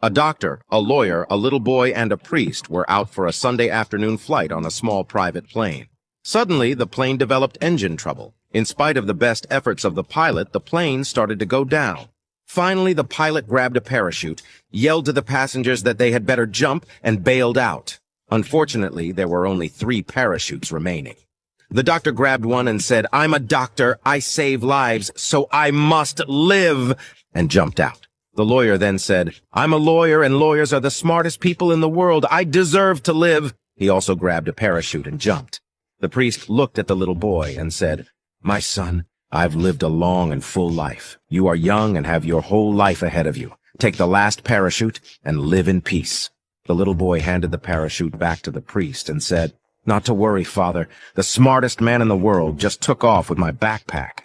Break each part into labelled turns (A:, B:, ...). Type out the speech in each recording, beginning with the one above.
A: A doctor, a lawyer, a little boy, and a priest were out for a Sunday afternoon flight on a small private plane. Suddenly, the plane developed engine trouble. In spite of the best efforts of the pilot, the plane started to go down. Finally, the pilot grabbed a parachute, yelled to the passengers that they had better jump, and bailed out. Unfortunately, there were only 3 parachutes remaining. The doctor grabbed one and said, "I'm a doctor, I save lives, so I must live," and jumped out. The lawyer then said, "I'm a lawyer and lawyers are the smartest people in the world. I deserve to live." He also grabbed a parachute and jumped. The priest looked at the little boy and said, "My son, I've lived a long and full life. You are young and have your whole life ahead of you. Take the last parachute and live in peace." The little boy handed the parachute back to the priest and said, "Not to worry, Father. The smartest man in the world just took off with my backpack."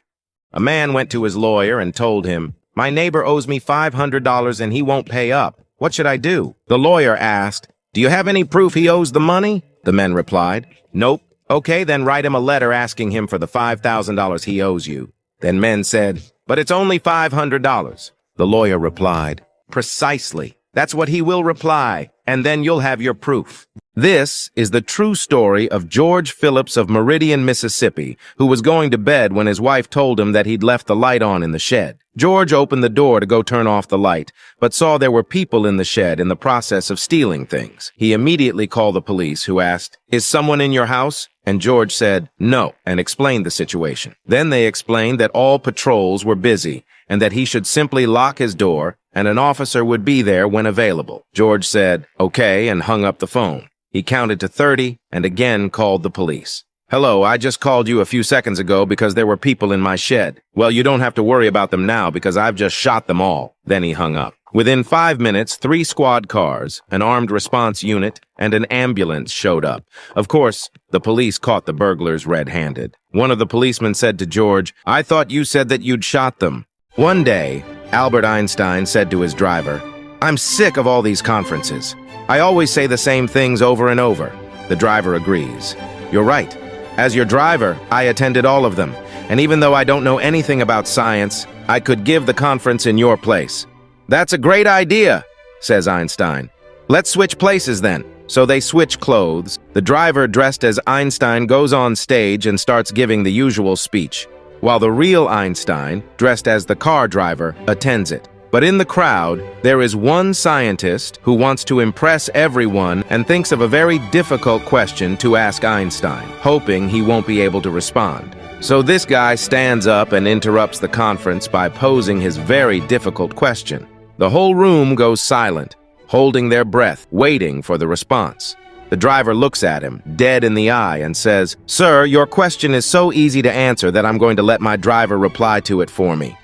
A: A man went to his lawyer and told him, "My neighbor owes me $500 and he won't pay up. What should I do?" The lawyer asked, "Do you have any proof he owes the money?" The man replied, "Nope." "Okay, then write him a letter asking him for the $5,000 he owes you." Then men said, "But it's only $500. The lawyer replied, "Precisely. That's what he will reply, and then you'll have your proof." This is the true story of George Phillips of Meridian, Mississippi, who was going to bed when his wife told him that he'd left the light on in the shed. George opened the door to go turn off the light, but saw there were people in the shed in the process of stealing things. He immediately called the police, who asked, "Is someone in your house?" And George said, "No," and explained the situation. Then they explained that all patrols were busy, and that he should simply lock his door, and an officer would be there when available. George said, "Okay," and hung up the phone. He counted to 30 and again called the police. "Hello, I just called you a few seconds ago because there were people in my shed. Well, you don't have to worry about them now because I've just shot them all." Then he hung up. Within 5 minutes, 3 squad cars, an armed response unit, and an ambulance showed up. Of course, the police caught the burglars red-handed. One of the policemen said to George, "I thought you said that you'd shot them." One day, Albert Einstein said to his driver, "I'm sick of all these conferences. I always say the same things over and over." The driver agrees. "You're right. As your driver, I attended all of them, and even though I don't know anything about science, I could give the conference in your place." "That's a great idea," says Einstein. "Let's switch places then." So they switch clothes. The driver dressed as Einstein goes on stage and starts giving the usual speech, while the real Einstein, dressed as the car driver, attends it. But in the crowd, there is one scientist who wants to impress everyone and thinks of a very difficult question to ask Einstein, hoping he won't be able to respond. So this guy stands up and interrupts the conference by posing his very difficult question. The whole room goes silent, holding their breath, waiting for the response. The driver looks at him, dead in the eye, and says, "Sir, your question is so easy to answer that I'm going to let my driver reply to it for me."